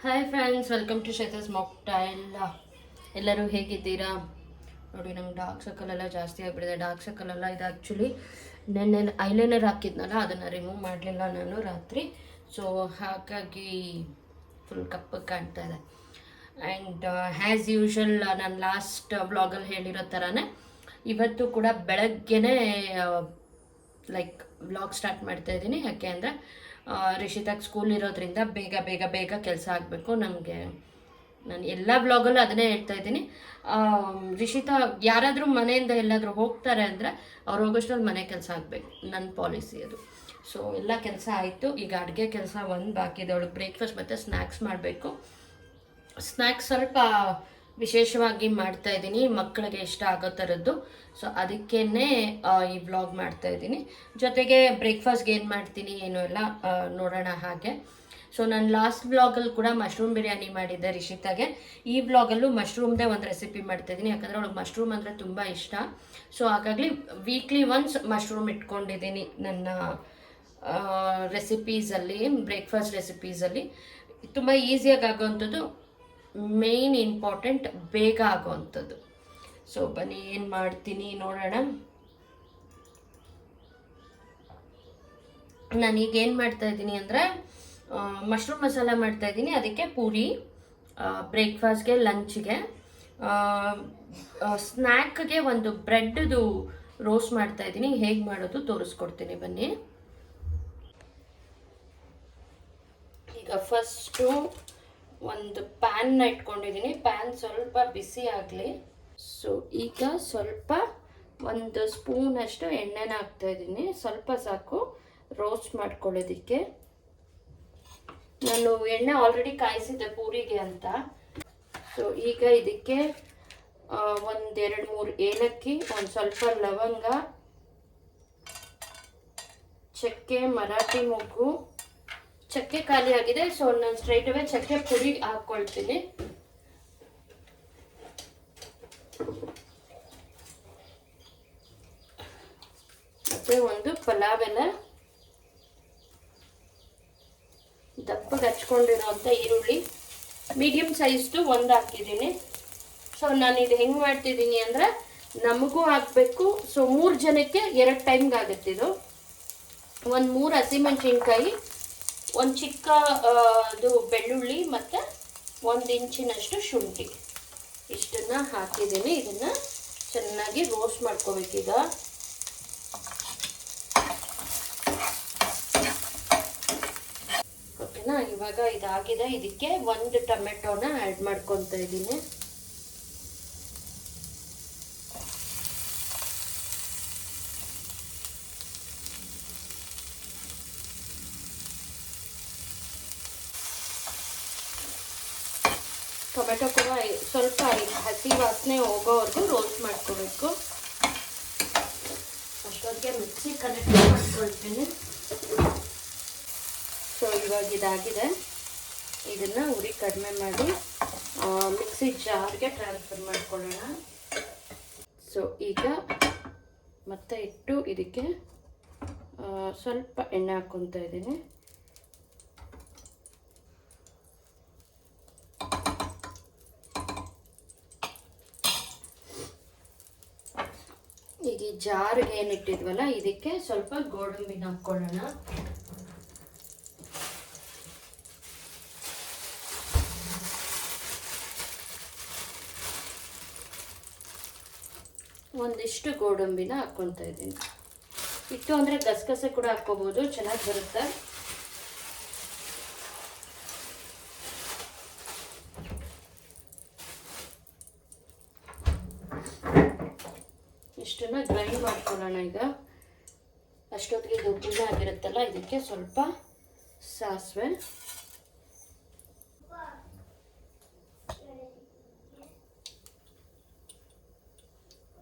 Hi friends, welcome to Shweta's mocktail. ಎಲ್ಲರೂ ಹೇಗಿದ್ದೀರಾ? ನೋಡಿ, ನಂಗೆ ಡಾರ್ಕ್ ಸರ್ಕಲ್ ಎಲ್ಲ ಜಾಸ್ತಿ ಆಗಿಬಿಟ್ಟಿದೆ. ಡಾರ್ಕ್ ಸರ್ಕಲ್ ಎಲ್ಲ ಇದು ಆ್ಯಕ್ಚುಲಿ ನೆನ್ನೆ ಐಲೈನರ್ ಹಾಕಿದ್ನಲ್ಲ, ಅದನ್ನು ರಿಮೂವ್ ಮಾಡಲಿಲ್ಲ ನಾನು ರಾತ್ರಿ. ಸೊ ಹಾಗಾಗಿ ಫುಲ್ ಕಪ್ಪಗೆ ಕಾಣ್ತಾ ಇದೆ. ಆ್ಯಂಡ್ ಆ್ಯಸ್ ಯೂಶ್ವಲ್ ನಾನು ಲಾಸ್ಟ್ ವ್ಲಾಗಲ್ಲಿ ಹೇಳಿರೋ ಥರನೇ ಇವತ್ತು ಕೂಡ ಬೆಳಗ್ಗೆನೇ ಲೈಕ್ ವ್ಲಾಗ್ ಸ್ಟಾರ್ಟ್ ಮಾಡ್ತಾ ಇದ್ದೀನಿ. ಯಾಕೆ ಅಂದರೆ ರಿಷಿತಾಗೆ ಸ್ಕೂಲ್ ಇರೋದ್ರಿಂದ ಬೇಗ ಬೇಗ ಬೇಗ ಕೆಲಸ ಆಗಬೇಕು ನಮಗೆ. ನಾನು ಎಲ್ಲ ಬ್ಲಾಗಲ್ಲೂ ಅದನ್ನೇ ಹೇಳ್ತಾ ಇದ್ದೀನಿ. ರಿಷಿತಾ ಯಾರಾದರೂ ಮನೆಯಿಂದ ಎಲ್ಲಾದರೂ ಹೋಗ್ತಾರೆ ಅಂದರೆ ಅವ್ರು ಹೋಗೋಷ್ಟ್ರಲ್ಲಿ ಮನೆ ಕೆಲಸ ಆಗಬೇಕು, ನನ್ನ ಪಾಲಿಸಿ ಅದು. ಸೊ ಎಲ್ಲ ಕೆಲಸ ಆಯಿತು. ಈಗ ಅಡುಗೆ ಕೆಲಸ ಒಂದು ಬಾಕಿ ಇದೆ. ಅವಳಿಗೆ ಬ್ರೇಕ್ಫಾಸ್ಟ್ ಮತ್ತು ಸ್ನ್ಯಾಕ್ಸ್ ಮಾಡಬೇಕು. ಸ್ನ್ಯಾಕ್ಸ್ ಸ್ವಲ್ಪ ವಿಶೇಷವಾಗಿ ಮಾಡ್ತಾ ಇದ್ದೀನಿ, ಮಕ್ಕಳಿಗೆ ಇಷ್ಟ ಆಗೋ ಥರದ್ದು. ಸೊ ಅದಕ್ಕೇ ಈ ವ್ಲಾಗ್ ಮಾಡ್ತಾ ಇದ್ದೀನಿ. ಜೊತೆಗೆ ಬ್ರೇಕ್ಫಾಸ್ಟ್ಗೆ ಏನು ಮಾಡ್ತೀನಿ ಏನು ಎಲ್ಲ ನೋಡೋಣ ಹಾಗೆ. ಸೊ ನಾನು ಲಾಸ್ಟ್ ವ್ಲಾಗಲ್ಲಿ ಕೂಡ ಮಶ್ರೂಮ್ ಬಿರಿಯಾನಿ ಮಾಡಿದ್ದೆ ರಿಷಿತಾಗೆ. ಈ ವ್ಲಾಗಲ್ಲೂ ಮಶ್ರೂಮ್ದೇ ಒಂದು ರೆಸಿಪಿ ಮಾಡ್ತಾಯಿದ್ದೀನಿ, ಯಾಕಂದರೆ ಅವಳಿಗೆ ಮಶ್ರೂಮ್ ಅಂದರೆ ತುಂಬ ಇಷ್ಟ. ಸೊ ಹಾಗಾಗಿ ವೀಕ್ಲಿ ಒನ್ಸ್ ಮಶ್ರೂಮ್ ಇಟ್ಕೊಂಡಿದ್ದೀನಿ ನನ್ನ ರೆಸಿಪೀಸಲ್ಲಿ, ಬ್ರೇಕ್ಫಾಸ್ಟ್ ರೆಸಿಪೀಸಲ್ಲಿ. ತುಂಬ ಈಸಿಯಾಗಿ ಆಗೋವಂಥದ್ದು, ಮೇಯ್ನ್ ಇಂಪಾರ್ಟೆಂಟ್ ಬೇಗ ಆಗೋವಂಥದ್ದು. ಸೊ ಬನ್ನಿ ಏನು ಮಾಡ್ತೀನಿ ನೋಡೋಣ. ನಾನೀಗ ಏನು ಮಾಡ್ತಾಯಿದ್ದೀನಿ ಅಂದರೆ ಮಶ್ರೂಮ್ ಮಸಾಲ ಮಾಡ್ತಾಯಿದ್ದೀನಿ. ಅದಕ್ಕೆ ಪೂರಿ, ಬ್ರೇಕ್ಫಾಸ್ಟ್ಗೆ, ಲಂಚ್ಗೆ, ಸ್ನ್ಯಾಕ್ಗೆ ಒಂದು ಬ್ರೆಡ್ದು ರೋಸ್ಟ್ ಮಾಡ್ತಾಯಿದ್ದೀನಿ. ಹೇಗೆ ಮಾಡೋದು ತೋರಿಸ್ಕೊಡ್ತೀನಿ ಬನ್ನಿ. ಈಗ ಫಸ್ಟು ಒಂದು ಪ್ಯಾನ್ನ ಇಟ್ಕೊಂಡಿದ್ದೀನಿ. ಪ್ಯಾನ್ ಸ್ವಲ್ಪ ಬಿಸಿ ಆಗಲಿ. ಸೊ ಈಗ ಸ್ವಲ್ಪ ಒಂದು ಸ್ಪೂನಷ್ಟು ಎಣ್ಣೆನ ಹಾಕ್ತಾಯಿದ್ದೀನಿ. ಸ್ವಲ್ಪ ಸಾಕು ರೋಸ್ಟ್ ಮಾಡ್ಕೊಳ್ಳೋದಕ್ಕೆ. ನಾನು ಎಣ್ಣೆ ಆಲ್ರೆಡಿ ಕಾಯಿಸಿದ್ದೆ ಪೂರಿಗೆ ಅಂತ. ಸೊ ಈಗ ಇದಕ್ಕೆ ಒಂದೆರಡು ಮೂರು ಏಲಕ್ಕಿ, ಒಂದು ಸ್ವಲ್ಪ ಲವಂಗ, ಚಕ್ಕೆ, ಮರಾಠಿ ಮೊಗ್ಗು. ಚಕ್ಕೆ ಖಾಲಿ ಆಗಿದೆ, ಸೊ ನಾನು ಸ್ಟ್ರೈಟ್ ಅವೇ ಚಕ್ಕೆ ಪುಡಿ ಹಾಕ್ಕೊಳ್ತೀನಿ. ಮತ್ತೆ ಒಂದು ಪಲಾವ್ ಎಲೆ, ದಪ್ಪಗೆ ಹಚ್ಕೊಂಡಿರೋಂಥ ಈರುಳ್ಳಿ, ಮೀಡಿಯಮ್ ಸೈಜ್ದು ಒಂದು ಹಾಕಿದ್ದೀನಿ. ಸೊ ನಾನು ಇದು ಹೆಂಗೆ ಮಾಡ್ತಿದ್ದೀನಿ ಅಂದರೆ ನಮಗೂ ಹಾಕಬೇಕು. ಸೊ 3 ಜನಕ್ಕೆ 2 ಟೈಮ್ಗೆ ಆಗುತ್ತಿದ್ದು. ಒಂದು 3 ಹಸಿಮೆಣಸಿನ್ಕಾಯಿ, ಒಂದು ಚಿಕ್ಕ ಅದು ಬೆಳ್ಳುಳ್ಳಿ ಮತ್ತು 1 ಇಂಚಿನಷ್ಟು ಶುಂಠಿ, ಇಷ್ಟನ್ನು ಹಾಕಿದ್ದೀನಿ. ಇದನ್ನು ಚೆನ್ನಾಗಿ ರೋಸ್ಟ್ ಮಾಡ್ಕೋಬೇಕೀಗ. ಓಕೆನಾ? ಇವಾಗ ಇದಾಗಿದೆ. ಇದಕ್ಕೆ 1 ಟೊಮೆಟೊನ ಆ್ಯಡ್ ಮಾಡ್ಕೊತಾ ಇದ್ದೀನಿ. ಟೊಮೆಟೊ ಕೂಡ ಸ್ವಲ್ಪ ಹಸಿ ವಾಸನೆ ಹೋಗೋವರೆಗೂ ರೋಸ್ಟ್ ಮಾಡ್ಕೋಬೇಕು. ಅಷ್ಟೊತ್ತಿಗೆ ಮಿಕ್ಸಿ ಕನೆಕ್ಟ್ ಮಾಡ್ಕೊಳ್ತೀನಿ. ಸೊ ಇವಾಗ ಇದಾಗಿದೆ. ಇದನ್ನು ಉರಿ ಕಡಿಮೆ ಮಾಡಿ ಮಿಕ್ಸಿ ಜಾರ್ಗೆ ಟ್ರಾನ್ಸ್ಫರ್ ಮಾಡ್ಕೊಳ್ಳೋಣ. ಸೊ ಈಗ ಮತ್ತೆ ಇಟ್ಟು ಇದಕ್ಕೆ ಸ್ವಲ್ಪ ಎಣ್ಣೆ ಹಾಕ್ಕೊತಾ ಇದ್ದೀನಿ. ಈಗ ಈ ಜಾರ್ಗೆ ಏನಿಟ್ಟಿದ್ವಲ್ಲ ಇದಕ್ಕೆ ಸ್ವಲ್ಪ ಗೋಡಂಬಿನ ಹಾಕ್ಕೊಳ್ಳೋಣ. ಒಂದಿಷ್ಟು ಗೋಡಂಬಿನ ಹಾಕ್ಕೊತಾ ಇದ್ದೀನಿ. ಇತ್ತು ಅಂದರೆ ಗಸಗಸೆ ಕೂಡ ಹಾಕ್ಕೋಬೋದು, ಚೆನ್ನಾಗಿ ಬರುತ್ತೆ. ಇಷ್ಟನ್ನು ಗ್ರೈಂಡ್ ಮಾಡ್ಕೊಳ್ಳೋಣ. ಈಗ ಅಷ್ಟೊತ್ತಿಗೆ ಇದು ಪುಡಿ ಆಗಿರುತ್ತಲ್ಲ, ಇದಕ್ಕೆ ಸ್ವಲ್ಪ ಸಾಸಿವೆ,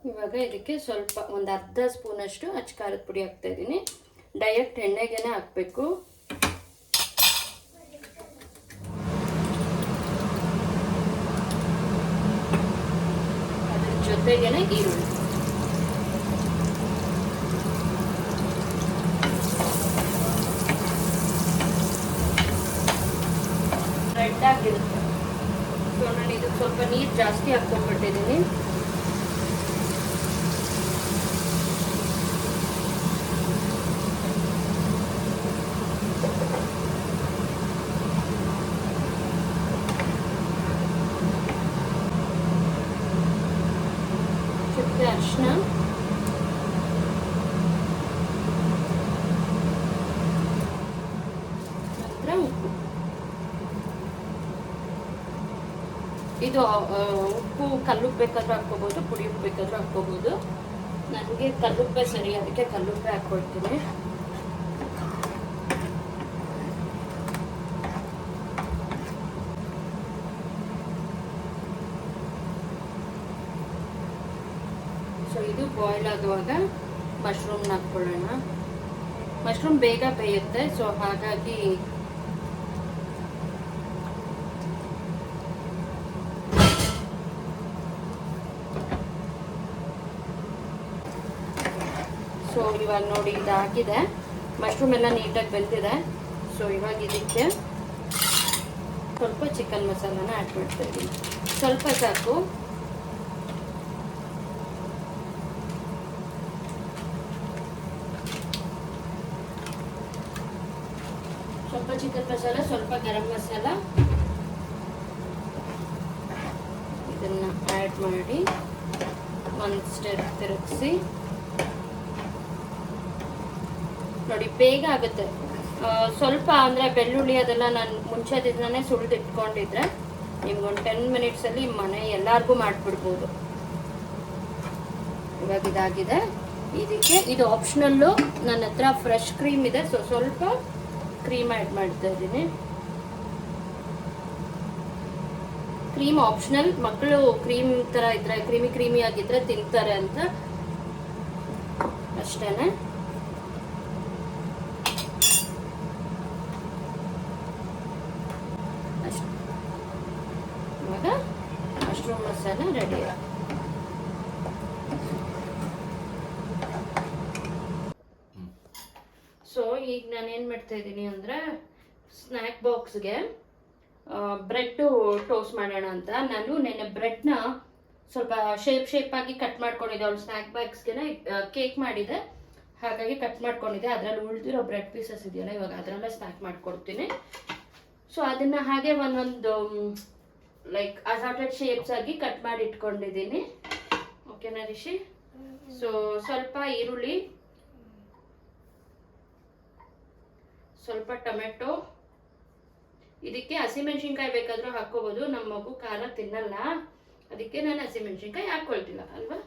ಇವಾಗ ಇದಕ್ಕೆ ಸ್ವಲ್ಪ ಒಂದು ಅರ್ಧ ಸ್ಪೂನಷ್ಟು ಅಚ್ಚ ಖಾರದ ಪುಡಿ ಹಾಕ್ತಾ ಇದ್ದೀನಿ. ಡೈರೆಕ್ಟ್ ಎಣ್ಣೆಗೆನೆ ಹಾಕಬೇಕು. ಅದ್ರ ಜೊತೆಗೇನೆ ಈರುಳ್ಳಿ. ರೆಡ್ ಗಂಟಾಗಿರುತ್ತೆ. ಸೊ ನಾನು ಇದಕ್ಕೆ ಸ್ವಲ್ಪ ನೀರು ಜಾಸ್ತಿ ಹಾಕ್ಕೊಂಡ್ಬಿಟ್ಟಿದ್ದೀನಿ. ಚುಕ್ಕೆ ಅರಿಶಿನ, ಉಪ್ಪು. ಇದು ಉಪ್ಪು ಕಲ್ಲುಪ್ಪು ಬೇಕಾದ್ರೂ ಹಾಕ್ಕೋಬೋದು, ಪುಡಿ ಉಪ್ಪು ಬೇಕಾದ್ರೂ ಹಾಕ್ಕೋಬೋದು. ನನಗೆ ಕಲ್ಲುಪ್ಪೆ ಸರಿ, ಅದಕ್ಕೆ ಕಲ್ಲುಪ್ಪೆ ಹಾಕ್ಕೊಳ್ತೀನಿ. ಸೊ ಇದು ಬಾಯ್ಲ್ ಆಗುವಾಗ ಮಶ್ರೂಮ್ನ ಹಾಕ್ಕೊಳ್ಳೋಣ. ಮಶ್ರೂಮ್ ಬೇಗ ಬೇಯುತ್ತೆ, ಸೊ ಹಾಗಾಗಿ ಸೊ ಇವಾಗ ನೋಡಿ ಇದಾಗಿದೆ, ಮಶ್ರೂಮ್ ಎಲ್ಲ ನೀಟಾಗಿ ಬೆಂದಿದೆ. ಸೊ ಇವಾಗ ಇದಕ್ಕೆ ಸ್ವಲ್ಪ ಚಿಕನ್ ಮಸಾಲಾನ ಆ್ಯಡ್ ಮಾಡ್ತಾ ಇದ್ದೀನಿ. ಸ್ವಲ್ಪ ಸಾಕು. ಸ್ವಲ್ಪ ಚಿಕನ್ ಮಸಾಲ, ಸ್ವಲ್ಪ ಗರಂ ಮಸಾಲ ಇದನ್ನ ಆ್ಯಡ್ ಮಾಡಿ ಒಂದು ಸ್ಟೆಪ್ ತಿರುಗಿಸಿ. ನೋಡಿ ಬೇಗ ಆಗುತ್ತೆ. ಸ್ವಲ್ಪ ಅಂದರೆ ಬೆಳ್ಳುಳ್ಳಿ ಅದೆಲ್ಲ ನಾನು ಮುಂಚೆ ದಿನನೇ ಸುಳಿದಿಟ್ಕೊಂಡಿದ್ರೆ ನಿಮ್ಗೊಂದು 10 ಮಿನಿಟ್ಸಲ್ಲಿ ಮನೆ ಎಲ್ಲರಿಗೂ ಮಾಡಿಬಿಡ್ಬೋದು. ಇವಾಗ ಇದಾಗಿದೆ. ಇದಕ್ಕೆ ಇದು ಆಪ್ಷನಲ್ಲು, ನನ್ನ ಹತ್ರ ಫ್ರೆಶ್ ಕ್ರೀಮ್ ಇದೆ, ಸೊ ಸ್ವಲ್ಪ ಕ್ರೀಮ್ ಆ್ಯಡ್ ಮಾಡ್ತಾ ಇದ್ದೀನಿ. ಕ್ರೀಮ್ ಆಪ್ಷನಲ್, ಮಕ್ಕಳು ಕ್ರೀಮ್ ಥರ ಇದ್ರೆ ಕ್ರೀಮಿ ಆಗಿದ್ರೆ ತಿಂತಾರೆ ಅಂತ ಅಷ್ಟೇ. ಇವಾಗ ಮಶ್ರೂಮ್ ಮಸಾಲ ರೆಡಿ. ಸೊ ಈಗ ನಾನೇನು ಮಾಡ್ತಾ ಇದ್ದೀನಿ ಅಂದರೆ ಸ್ನ್ಯಾಕ್ ಬಾಕ್ಸ್ಗೆ ಬ್ರೆಡ್ಡು ಟೋಸ್ಟ್ ಮಾಡೋಣ ಅಂತ. ನಾನು ನೆನ್ನೆ ಬ್ರೆಡ್ನ ಸ್ವಲ್ಪ ಶೇಪ್ ಆಗಿ ಕಟ್ ಮಾಡ್ಕೊಂಡಿದ್ದೆ. ಅವಳು ಸ್ನ್ಯಾಕ್ ಬಾಕ್ಸ್ಗೆ ಕೇಕ್ ಮಾಡಿದೆ, ಹಾಗಾಗಿ ಕಟ್ ಮಾಡ್ಕೊಂಡಿದ್ದೆ. ಅದರಲ್ಲಿ ಉಳಿದಿರೋ ಬ್ರೆಡ್ ಪೀಸಸ್ ಇದೆಯಲ್ಲ, ಇವಾಗ ಅದರಲ್ಲೇ ಸ್ನ್ಯಾಕ್ ಮಾಡ್ಕೊಡ್ತೀನಿ. ಸೊ ಅದನ್ನು ಹಾಗೆ ಒಂದೊಂದು ಲೈಕ್ ಅಸಾರ್ಟೆಡ್ ಶೇಪ್ಸ್ ಆಗಿ ಕಟ್ ಮಾಡಿ ಇಟ್ಕೊಂಡಿದ್ದೀನಿ. ಓಕೆನಾ ರಿಷಿ? ಸೊ ಸ್ವಲ್ಪ ಈರುಳ್ಳಿ, ಸ್ವಲ್ಪ ಟೊಮೆಟೊ, ಇದಕ್ಕೆ ಹಸಿಮೆಣಸಿನ್ಕಾಯಿ ಬೇಕಾದರೂ ಹಾಕ್ಕೋಬೋದು. ನಮ್ಮ ಮಗು ಖಾರ ತಿನ್ನಲ್ಲ, ಅದಕ್ಕೆ ನಾನು ಹಸಿಮೆಣಸಿನ್ಕಾಯಿ ಹಾಕ್ಕೊಳ್ತಿಲ್ಲ ಅಲ್ವಾ.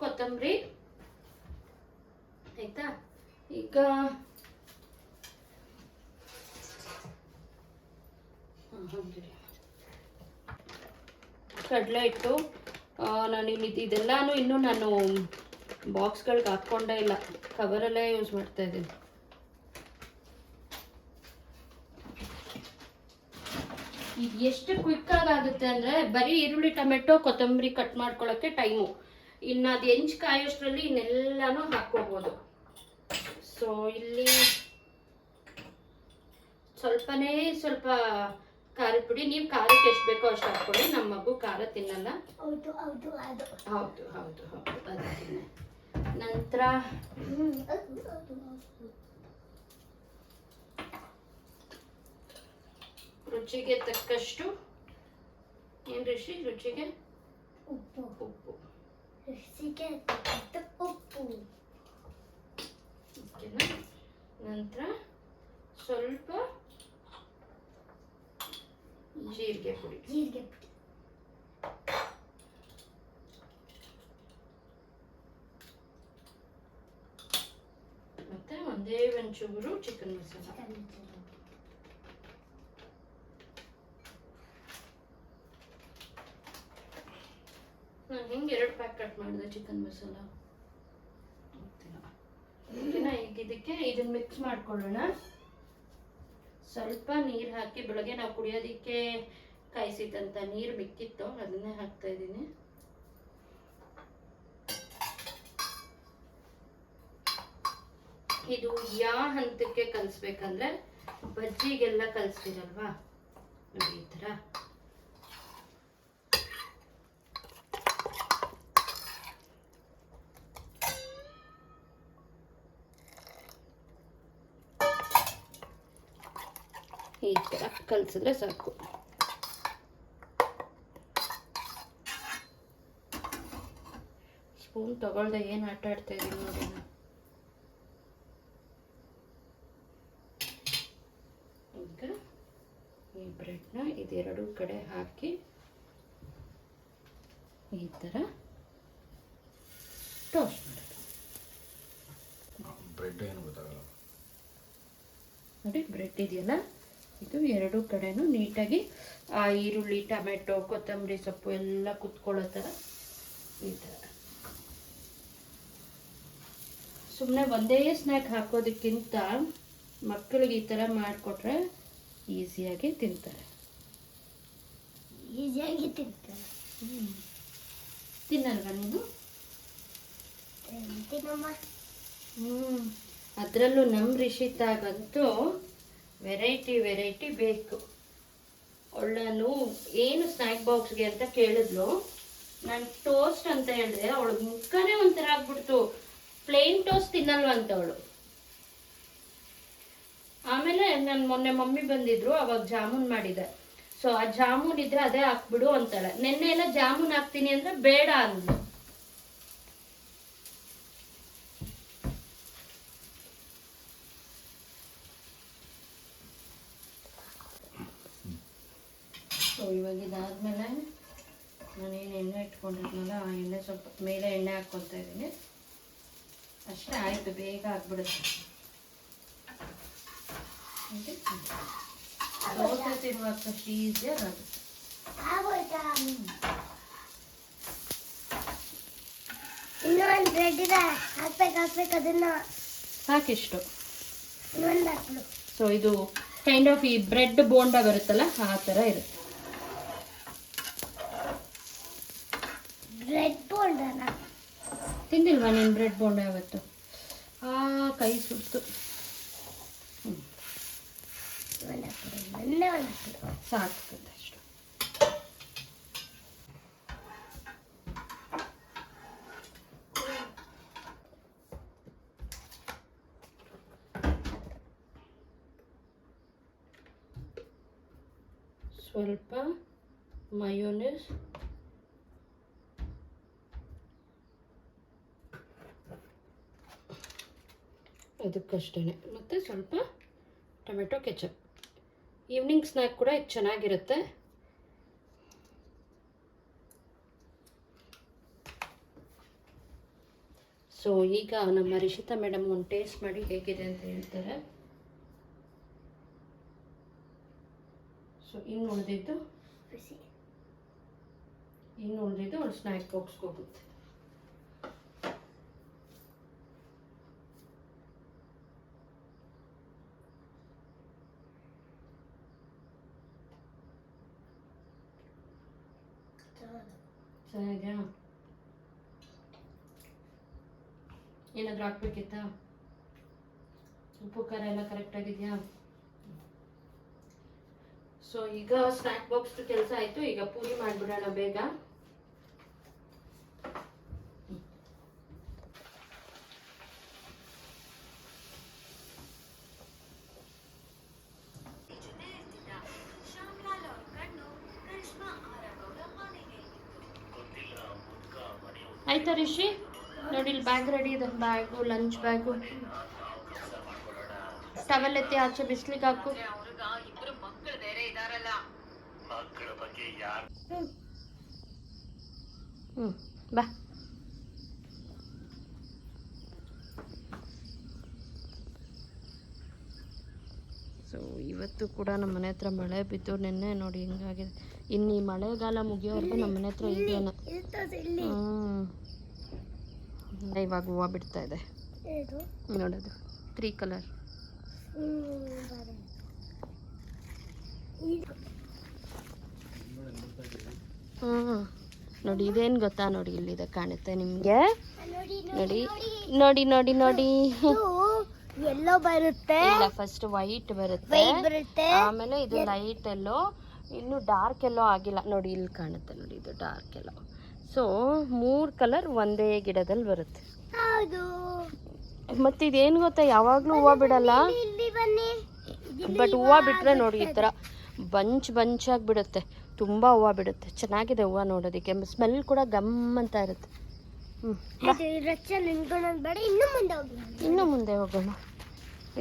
ಕೊತ್ತಂಬರಿ ಆಯ್ತಾ. ಈಗ ಕಡಲೆ ಹಿಟ್ಟು, ನಾನು ಇದೆಲ್ಲಾನು ಇನ್ನೂ ನಾನು ಬಾಕ್ಸ್ಗಳಿಗೆ ಹಾಕ್ಕೊಂಡೇ ಇಲ್ಲ, ಕವರಲ್ಲೇ ಯೂಸ್ ಮಾಡ್ತಾ ಇದ್ದೀನಿ. ಇದು ಎಷ್ಟು ಕ್ವಿಕ್ ಆಗುತ್ತೆ ಅಂದರೆ ಬರೀ ಈರುಳ್ಳಿ ಟೊಮೆಟೊ ಕೊತ್ತಂಬರಿ ಕಟ್ ಮಾಡ್ಕೊಳ್ಳೋಕ್ಕೆ ಟೈಮು. ಇನ್ನು ಅದು ಹೆಂಚು ಕಾಯೋಷ್ಟರಲ್ಲಿ ಇನ್ನೆಲ್ಲಾನು ಹಾಕ್ಕೋಬೋದು. ಸೊ ಇಲ್ಲಿ ಸ್ವಲ್ಪನೇ ಸ್ವಲ್ಪ ಖಾರದ ಪುಡಿ, ನೀವು ಖಾರಕ್ಕೆ ಎಷ್ಟು ಬೇಕೋ ಅಷ್ಟು ಹಾಕ್ಕೊಳ್ಳಿ. ನಮ್ಮ ಮಗು ಖಾರ ತಿನ್ನಲ್ಲ. ಹೌದು ಹೌದು ಹೌದು ಹೌದು ಹೌದು ಅದಕ್ಕೆ ನಂತರ ರುಚಿಗೆ ತಕ್ಕಷ್ಟು ಏನು ಋಷಿ? ರುಚಿಗೆ ಉಪ್ಪು. ಉಪ್ಪು ರುಚಿಗೆ ತಕ್ಕಷ್ಟು ಉಪ್ಪು. ಓಕೆನಾ? ನಂತರ ಸ್ವಲ್ಪ ಜೀರಿಗೆ ಪುಡಿ. ಮತ್ತೆ ಒಂದೇ ಒಂಚೂರು ಚಿಕನ್ ಮಸಾಲ. ನಾನು ಹಿಂಗೆ 2 ಪ್ಯಾಕ್ ಕಟ್ ಮಾಡಿದೆ ಚಿಕನ್ ಮಸಾಲ. ಓಕೆನಾ? ಈಗ ಇದಕ್ಕೆ ಇದನ್ನ ಮಿಕ್ಸ್ ಮಾಡ್ಕೊಳ್ಳೋಣ. ಸ್ವಲ್ಪ ನೀರು ಹಾಕಿ, ಬೆಳಗ್ಗೆ ನಾವು ಕುಡಿಯೋದಕ್ಕೆ ಕಾಯಿಸಿದಂಥ ನೀರು ಮಿಕ್ಕಿತ್ತು, ಅದನ್ನೇ ಹಾಕ್ತಾ ಇದ್ದೀನಿ. ಇದು ಯಾವ ಹಂತಕ್ಕೆ ಕಲಿಸ್ಬೇಕಂದ್ರೆ ಬಜ್ಜಿಗೆಲ್ಲ ಕಲಿಸ್ತೀರಲ್ವಾ, ನೋಡಿ ಈ ಥರ. ಈ ಥರ ಕಲಸಿದ್ರೆ ಸಾಕು. ಸ್ಪೂನ್ ತಗೊಳ್ದೆ ಏನು ಆಟ ಆಡ್ತಾ ಇದ್ದೀನಿ ನೋಡಿ ನಾನು. ಈಗ ಈ ಬ್ರೆಡ್ನ ಇದೆರಡು ಕಡೆ ಹಾಕಿ ಈ ಥರ ಟೋಸ್ಟ್ ಮಾಡೋದು. ಬ್ರೆಡ್ ಏನು ಗೊತ್ತಾಗಲ್ಲ ನೋಡಿ, ಬ್ರೆಡ್ ಇದೆಯಲ್ಲ, ಇದು ಎರಡು ಕಡೆನೂ ನೀಟಾಗಿ ಆ ಈರುಳ್ಳಿ, ಟೊಮೆಟೊ, ಕೊತ್ತಂಬರಿ ಸೊಪ್ಪು ಎಲ್ಲ ಕುತ್ಕೊಳ್ಳೋ ಥರ ಈ ಥರ. ಸುಮ್ಮನೆ ಒಂದೇ ಸ್ನ್ಯಾಕ್ ಹಾಕೋದಕ್ಕಿಂತ ಮಕ್ಕಳಿಗೆ ಈ ಥರ ಮಾಡಿಕೊಟ್ರೆ ಈಸಿಯಾಗಿ ತಿಂತಾರೆ. ತಿನ್ನಲ್ವಾ ನೀನು? ಅದರಲ್ಲೂ ನಮ್ಮ ರಿಷಿತಾಗಂತೂ ವೆರೈಟಿ ಬೇಕು. ಅವಳನ್ನು ಏನು ಸ್ನ್ಯಾಕ್ ಬಾಕ್ಸ್ಗೆ ಅಂತ ಕೇಳಿದ್ಲು, ನಾನು ಟೋಸ್ಟ್ ಅಂತ ಹೇಳಿದೆ, ಅವಳಿಗೆ ಮುಖನೇ ಒಂಥರ ಆಗ್ಬಿಡ್ತು. ಪ್ಲೇನ್ ಟೋಸ್ಟ್ ತಿನ್ನಲ್ವಂತ ಅವಳು. ಆಮೇಲೆ ನಾನು ಮೊನ್ನೆ ಮಮ್ಮಿ ಬಂದಿದ್ರು, ಅವಾಗ ಜಾಮೂನ್ ಮಾಡಿದೆ. ಸೊ ಆ ಜಾಮೂನ್ ಇದ್ರೆ ಅದೇ ಹಾಕ್ಬಿಡು ಅಂತಾಳೆ. ನೆನ್ನೆ ಎಲ್ಲ ಜಾಮೂನ್ ಹಾಕ್ತೀನಿ ಅಂದ್ರೆ ಬೇಡ ಅಂದ್ಲು. ಸೊ ಇವಾಗ ಇದಾದ್ಮೇಲೆ ನಾನೇನು ಎಣ್ಣೆ ಇಟ್ಕೊಂಡಿದ್ನಲ್ಲ, ಆ ಎಣ್ಣೆ ಸ್ವಲ್ಪ ಮೇಲೆ ಎಣ್ಣೆ ಹಾಕ್ಕೊತಾ ಇದ್ದೀನಿ. ಅಷ್ಟೇ, ಆಯಿತು, ಬೇಗ ಆಗ್ಬಿಡುತ್ತೆ. ದೋಸೆ ತಿರುವಾಕಷ್ಟು ಈಸಿಯಾಗಿ ಆಗುತ್ತೆ. ಇನ್ನೊಂದು ಬ್ರೆಡ್ ಇದೆ, ಹಾಕ್ಬೇಕು ಅದನ್ನ ಸಾಕಿಷ್ಟು. ಇನ್ನೊಂದು ಹಾಕ್ಲು. ಸೊ ಇದು ಕೈಂಡ್ ಆಫ್ ಈ ಬ್ರೆಡ್ ಬೋಂಡ ಬರುತ್ತಲ್ಲ, ಆ ಥರ ಇರುತ್ತೆ. ಬ್ರೆಡ್ ಬೋಂಡನ ತಿಂದಿಲ್ವಾ ನೀನು ಬ್ರೆಡ್ ಬೋಂಡ ಯಾವತ್ತು? ಕೈ ಸುಡ್ತು. ಸಾಕು ಅಷ್ಟು. ಸ್ವಲ್ಪ ಮಯೋನೀಸ್, ಅದಕ್ಕಷ್ಟೇ, ಮತ್ತು ಸ್ವಲ್ಪ ಟೊಮೆಟೊ ಕೆಚಪ್. ಈವ್ನಿಂಗ್ ಸ್ನ್ಯಾಕ್ ಕೂಡ ಇದು ಚೆನ್ನಾಗಿರುತ್ತೆ. ಸೊ ಈಗ ನಮ್ಮ ರಿಷಿತಾ ಮೇಡಮ್ ಒಂದು ಟೇಸ್ಟ್ ಮಾಡಿ ಹೇಗಿದೆ ಅಂತ ಹೇಳ್ತಾರೆ. ಸೊ ಇನ್ನು ಉಳಿದಿದ್ದು ಒಂದು ಸ್ನ್ಯಾಕ್ ಬಾಕ್ಸ್ಗೆ ಹೋಗುತ್ತೆ. ಚೆನ್ನಾಗಿದೆಯಾ? ಏನಾದರೂ ಹಾಕ್ಬೇಕಿತ್ತಾ? ಉಪ್ಪು ಖಾರ ಎಲ್ಲ ಕರೆಕ್ಟಾಗಿದೆಯಾ? ಸೊ ಈಗ ಸ್ನ್ಯಾಕ್ ಬಾಕ್ಸ್ ಕೆಲಸ ಆಯಿತು. ಈಗ ಪೂರಿ ಮಾಡಿಬಿಡೋಣ ಬೇಗ. ಆಯ್ತಾ ರಿಷಿ? ನೋಡಿ ಇಲ್ಲಿ ಬ್ಯಾಗ್ ರೆಡಿ ಇದೆ. ಬ್ಯಾಗು, ಲಂಚ್ ಬ್ಯಾಗು, ಟವೆಲ್ ಎತ್ತಿ ಆಚೆ ಬಿಸ್ಲಿಗೆ ಹಾಕು. ಬಾ. ಸೊ ಇವತ್ತು ಕೂಡ ನಮ್ಮ ಮನೆ ಹತ್ರ ಮಳೆ ಬಿದ್ದು ನೆನ್ನೆ ನೋಡಿ ಹಿಂಗಾಗಿದೆ. ಇನ್ನು ಈ ಮಳೆಗಾಲ ಮುಗಿಯೋವರೆಗೂ ನಮ್ಮ ಮನೆ ಹತ್ರ ಇದೆಯಲ್ಲ. ಇವಾಗ ಹೂವು ಬಿಡ್ತಾ ಇದೆ ನೋಡೋದು, 3 ಕಲರ್. ನೋಡಿ ಇದೇನು ಗೊತ್ತಾ? ನೋಡಿ ಇಲ್ಲಿದೆ, ಕಾಣುತ್ತೆ ನಿಮಗೆ? ನೋಡಿ ನೋಡಿ ನೋಡಿ ನೋಡಿ ಎಲ್ಲೋ ಬರುತ್ತೆ, ಇಲ್ಲ ಫಸ್ಟ್ ವೈಟ್ ಬರುತ್ತೆ, ಆಮೇಲೆ ಇದು ಲೈಟ್ ಎಲ್ಲೋ, ಇನ್ನೂ ಡಾರ್ಕ್ ಎಲ್ಲೋ ಆಗಿಲ್ಲ ನೋಡಿ, ಇಲ್ಲಿ ಕಾಣುತ್ತೆ ನೋಡಿ, ಇದು ಡಾರ್ಕ್ ಎಲ್ಲೋ. ಸೊ 3 ಕಲರ್ ಒಂದೇ ಗಿಡದಲ್ಲಿ ಬರುತ್ತೆ. ಹೌದು. ಮತ್ತು ಇದೇನು ಗೊತ್ತಾ, ಯಾವಾಗಲೂ ಹೂವು ಬಿಡಲ್ಲ, ಇಲ್ಲಿ ಬನ್ನಿ. ಬಟ್ ಹೂವು ಬಿಟ್ಟರೆ ನೋಡಿ ಈ ಥರ ಬಂಚಾಗಿ ಬಿಡುತ್ತೆ, ತುಂಬ ಹೂವು ಬಿಡುತ್ತೆ. ಚೆನ್ನಾಗಿದೆ ಹೂವು ನೋಡೋದಕ್ಕೆ, ಸ್ಮೆಲ್ ಕೂಡ ಗಮ್ ಅಂತ ಇರುತ್ತೆ. ಇನ್ನು ಮುಂದೆ ಹೋಗೋಣ.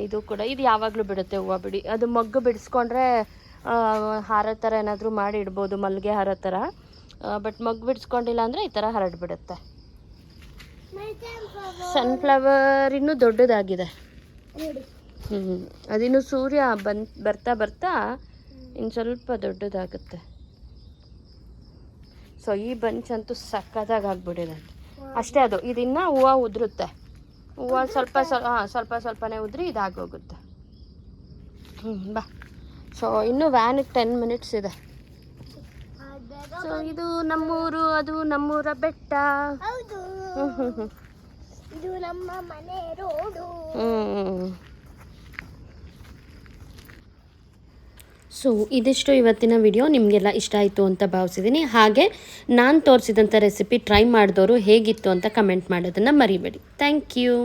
ಇದು ಕೂಡ ಇದು ಯಾವಾಗಲೂ ಬಿಡುತ್ತೆ ಹೂವು ಬಿಡಿ. ಅದು ಮಗ್ಗು ಬಿಡಿಸ್ಕೊಂಡ್ರೆ ಹಾರ ಥರ ಏನಾದರೂ ಮಾಡಿ ಇಡ್ಬೋದು, ಮಲ್ಲಿಗೆ ಹಾರ ಥರ. ಬಟ್ ಮಗ್ಗು ಬಿಡಿಸ್ಕೊಂಡಿಲ್ಲ ಅಂದರೆ ಈ ಥರ ಹರಡ್ಬಿಡುತ್ತೆ. ಸನ್ಫ್ಲವರ್ ಇನ್ನೂ ದೊಡ್ಡದಾಗಿದೆ. ಅದಿನ್ನು ಸೂರ್ಯ ಬರ್ತಾ ಬರ್ತಾ ಇನ್ನು ಸ್ವಲ್ಪ ದೊಡ್ಡದಾಗುತ್ತೆ. ಸೊ ಈ ಬಂಚ್ ಅಂತೂ ಸಕ್ಕತ್ತಾಗಿ ಆಗ್ಬಿಟ್ಟಿದೆ ಅಷ್ಟೇ. ಅದು ಇದಿನ್ನ ಹೂವು ಉದುರುತ್ತೆ, ಹೂವು ಸ್ವಲ್ಪನೇ ಉದ್ರಿ ಇದಾಗೋಗುತ್ತೆ. ಬಾ. ಸೊ ಇನ್ನು ವ್ಯಾನಿಗೆ 10 ಮಿನಿಟ್ಸ್ ಇದೆ. ಸೊ ಇದು ನಮ್ಮೂರು, ಅದು ನಮ್ಮೂರ ಬೆಟ್ಟ. ಇದು ನಮ್ಮ ಮನೆ ರೋಡು. ಸೊ ಇದಿಷ್ಟು ಇವತ್ತಿನ ವಿಡಿಯೋ. ನಿಮಗೆಲ್ಲ ಇಷ್ಟ ಆಯಿತು ಅಂತ ಭಾವಿಸಿದ್ದೀನಿ. ಹಾಗೆ ನಾನು ತೋರಿಸಿದಂಥ ರೆಸಿಪಿ ಟ್ರೈ ಮಾಡಿದವರು ಹೇಗಿತ್ತು ಅಂತ ಕಮೆಂಟ್ ಮಾಡೋದನ್ನು ಮರಿಬೇಡಿ. Thank you.